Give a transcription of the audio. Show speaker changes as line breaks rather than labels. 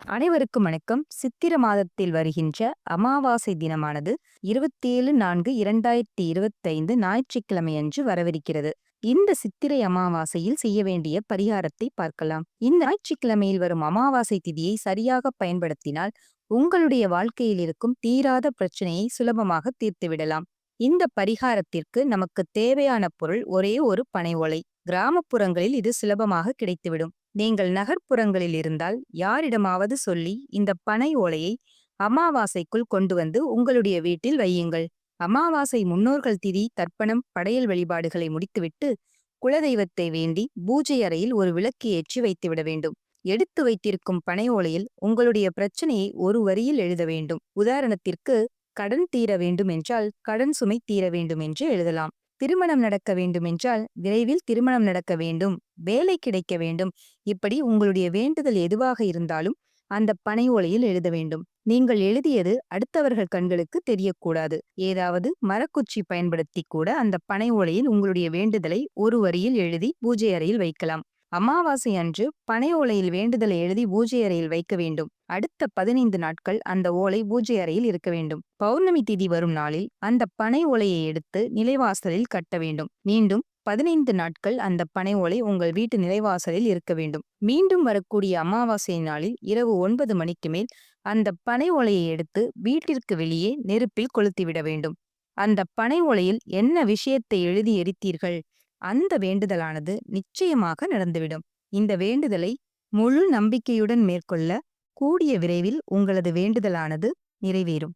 அனைவருக்கும் வணக்கம். சித்திர மாதத்தில் வருகின்ற அமாவாசை தினமானது 27/4/2025 ஞாயிற்றுக்கிழமையன்று வரவிருக்கிறது. இந்த சித்திரை அமாவாசையில் செய்ய வேண்டிய பரிகாரத்தை பார்க்கலாம். இந்த ஞாயிற்றுக்கிழமையில் வரும் அமாவாசை திதியை சரியாக பயன்படுத்தினால் உங்களுடைய வாழ்க்கையில் இருக்கும் தீராத பிரச்சனையை சுலபமாக தீர்த்துவிடலாம். இந்த பரிகாரத்திற்கு நமக்கு தேவையான பொருள் ஒரே ஒரு பனை ஓலை. கிராமப்புறங்களில் இது சுலபமாக கிடைத்துவிடும். நீங்கள் நகர்ப்புறங்களில் இருந்தால் யாரிடமாவது சொல்லி இந்த பனை ஓலையை அமாவாசைக்குள் கொண்டு வந்து உங்களுடைய வீட்டில் வையுங்கள். அமாவாசை முன்னோர்கள் திதி, தர்ப்பணம், படையல் வழிபாடுகளை முடித்துவிட்டு குலதெய்வத்தை வேண்டி பூஜை அறையில் ஒரு விளக்கு ஏற்றி வைத்துவிட வேண்டும். எடுத்து வைத்திருக்கும் பனை ஓலையில் உங்களுடைய பிரச்சனையை ஒரு வரியில் எழுத வேண்டும். உதாரணத்திற்கு, கடன் தீர வேண்டும் என்றால் கடன் சுமை தீர வேண்டும் என்று எழுதலாம். திருமணம் நடக்க வேண்டுமென்றால் விரைவில் திருமணம் நடக்க வேண்டும், வேலை கிடைக்க வேண்டும். இப்படி உங்களுடைய வேண்டுதல் எதுவாக இருந்தாலும் அந்த பனை ஓலையில் எழுத வேண்டும். நீங்கள் எழுதியது அடுத்தவர்கள் கண்களுக்கு தெரியக்கூடாது. ஏதாவது மரக்குச்சி பயன்படுத்தி கூட அந்த பனை ஓலையில் உங்களுடைய வேண்டுதலை ஒரு வரியில் எழுதி பூஜை அறையில் வைக்கலாம். அமாவாசை அன்று பனை ஓலையில் வேண்டுதலை எழுதி பூஜை அறையில் வைக்க வேண்டும். அடுத்த 15 நாட்கள் அந்த ஓலை பூஜை அறையில் இருக்க வேண்டும். பௌர்ணமி திதி வரும் நாளில் அந்த பனை ஓலையை எடுத்து நிலைவாசலில் கட்ட வேண்டும். மீண்டும் 15 நாட்கள் அந்த பனை ஓலை உங்கள் வீட்டு நிலைவாசலில் இருக்க வேண்டும். மீண்டும் வரக்கூடிய அமாவாசை நாளில் இரவு 9 மணிக்கு மேல் அந்த பனை ஓலையை எடுத்து வீட்டிற்கு வெளியே நெருப்பில் கொளுத்திவிட வேண்டும். அந்த பனை ஓலையில் என்ன விஷயத்தை எழுதி எரித்தீர்கள், அந்த வேண்டுதலானது நிச்சயமாக நடந்துவிடும். இந்த வேண்டுதலை முழு நம்பிக்கையுடன் மேற்கொள்ள கூடிய விரைவில் உங்களது வேண்டுதலானது நிறைவேறும்.